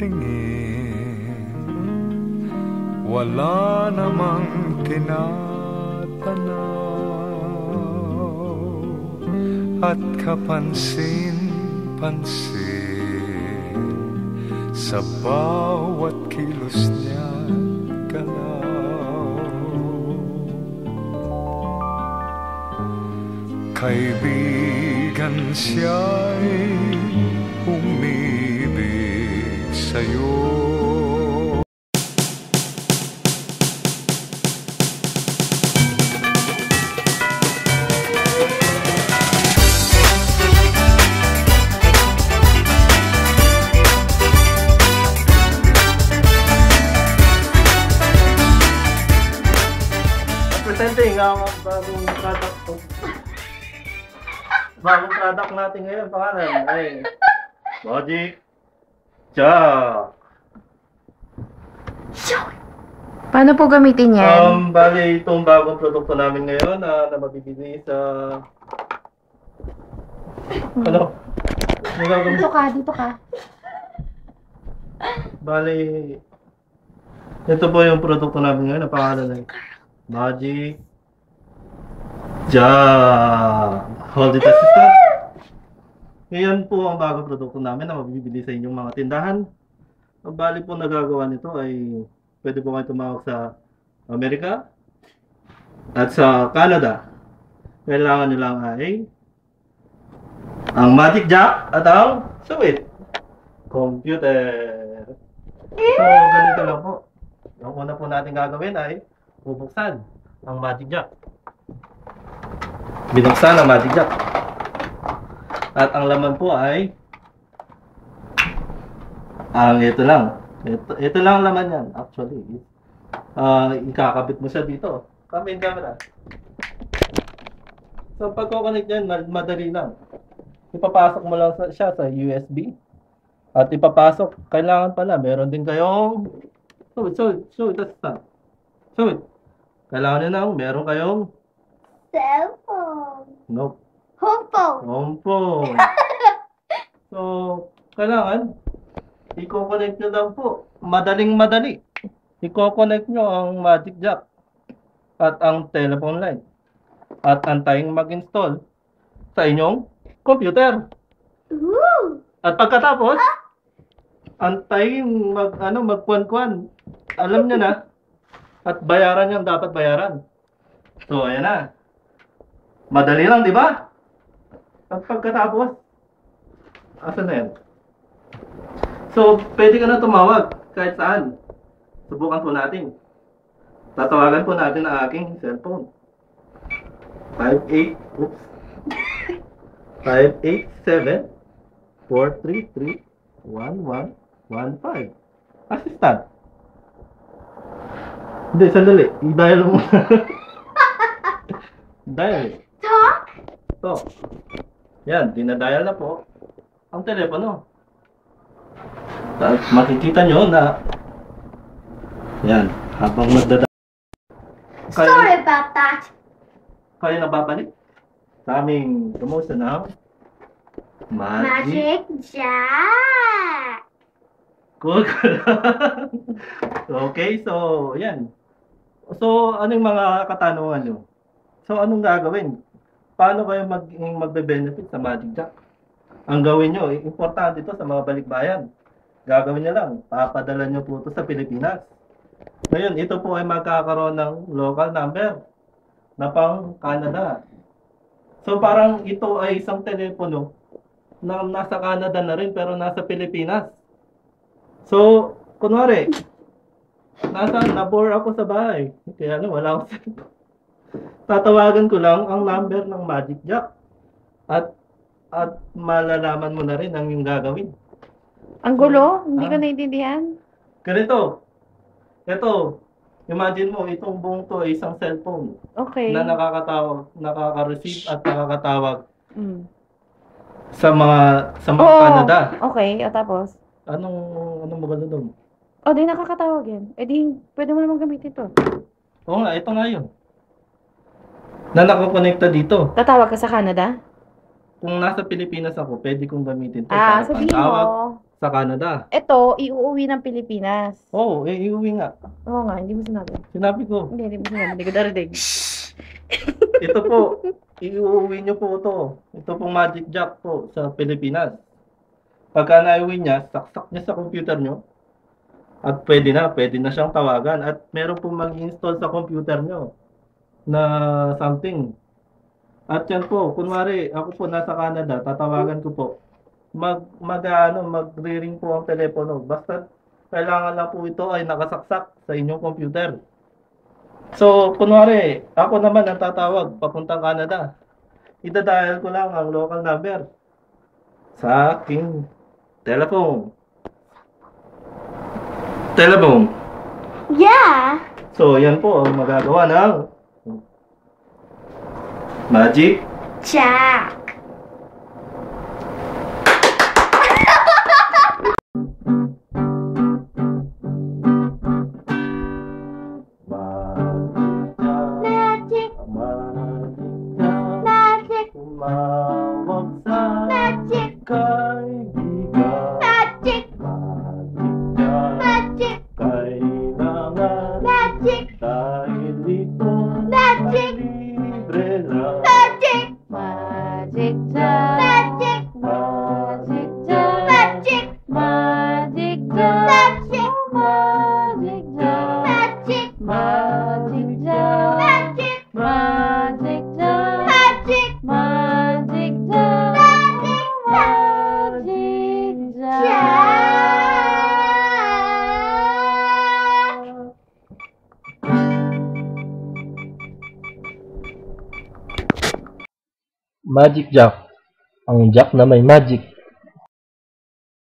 tingin, wala namang tinatanaw, at kapansin-pansin sa bawat kilos niya galaw. Kaibigan siya'y umibig sa'yo. Presenting ang bagong product ko. Bagong product natin ngayon, pangalan ay Magic Jack. Paano po gamitin yan? Bali itong bagong produkto namin ngayon na mabibili sa ano? Dito ka. Bali ito po yung produkto namin ngayon, ang pangalan ay Magic Jack. Hold it assistant. Ngayon po ang bagong produkto namin na mabibili sa inyong mga tindahan. Ang bali po nagagawa nito ay pwede po kayo tumawag sa Amerika at sa Canada. Kailangan nyo lang ay ang Magic Jack at ang Switch computer. So ganito lang po. Ang una po natin gagawin ay bubuksan ang Magic Jack. Binuksan ang Magic Jack. At ang laman po ay ito lang. Ito lang ang laman yan. Actually, ikakabit mo siya dito. Come in camera. So pagko-connect yan, madali lang. Ipapasok mo lang siya sa USB. At ipapasok, kailangan pala, meron din kayong that's not. Kailangan nyo nang meron kayong cellphone. Nope. Home phone. So, kailangan i-connect nyo lang po. Madaling-madali. I-connect nyo ang Magic Jack at ang telephone line. At antayin mag-install sa inyong computer. Ooh. At pagkatapos, antayin magkwan-kwan. Alam nyo na. At bayaran yung dapat bayaran. So, ayan na. Madali lang, di ba? At pagkatapos, asan na yan? So, pwede ka na tumawag kahit saan. Subukan po natin. Tatawagan po natin ang aking cellphone. 587-433-1115. Assistant. Hindi, sandali. I-dial mo. Dial. Talk. Talk. Yan, dinadial na po ang telepono. At makikita nyo na yan, habang nagdadial. Sorry about that. Kayo na babalik sa aming promotion ng Magic Jack. Cool ka lang. Okay, so yan. So, anong mga katanungan nyo? So, anong gagawin? Paano kayo magbe-benefit sa Magic Jack? Ang gawin nyo, importante ito sa mga balikbayan. Gagawin nyo lang, papadala nyo po ito sa Pilipinas. Ngayon, ito po ay magkakaroon ng local number na pang Canada. So, parang ito ay isang telepono na nasa Canada na rin pero nasa Pilipinas. So, kunwari, nabore ako sa bahay. Kaya wala akong cellphone. Tatawagan ko lang ang number ng Magic Jack. At malalaman mo na rin ang yung gagawin. Ang gulo? Hindi ko naintindihan. Ganito. Ito, imagine mo, itong buong to ay isang cellphone. Okay. Na nakaka-receive at nakakatawag sa mga Canada. Okay, o tapos? Anong maganda doon? O, di nakakatawag yan. E di, pwede mo naman gamitin ito. Oo nga, ito nga yun. Na nakakonekta dito. Tatawag ka sa Canada? Kung nasa Pilipinas ako, pwede kong gamitin ito. Sabihin mo. sa Canada. Ito, iuuwi ng Pilipinas. Oo, iuwi nga. Oo nga, hindi mo sinabi. Sinabi ko. Hindi mo sinabi. Hindi ko darating. Ito po, iuuwi nyo po ito. Ito pong Magic Jack po sa Pilipinas. Pagka naiuwi niya, saksak niya sa computer nyo. At pwede na siyang tawagan. At meron pong mag-install sa computer nyo na something. At yan po, kunwari, ako po nasa Canada, tatawagan ko po. Magre-ring po ang telepono. Basta kailangan lang po ito ay nakasaksak sa inyong computer. So, kunwari, ako naman ang tatawag papuntang Canada. Idadial ko lang ang local number sa aking telephone. Yeah. So, yan po ang magagawa ng Magic Jack. Magic. Magic. Tumawag sa Magic. kaibigan. Magic. Magic Jack. Magic. Kailangan Magic. dahil dito Magic. libre lang. Magic. Magic Jack. Magic. Magic Jack. Magic. Magic Jack. Magic. Magic Jack. Magic. Magic Jack. Magic. Magic Jack. Magic. Magic Jack. Magic Jack. Magic Jack. Ang jack na may magic.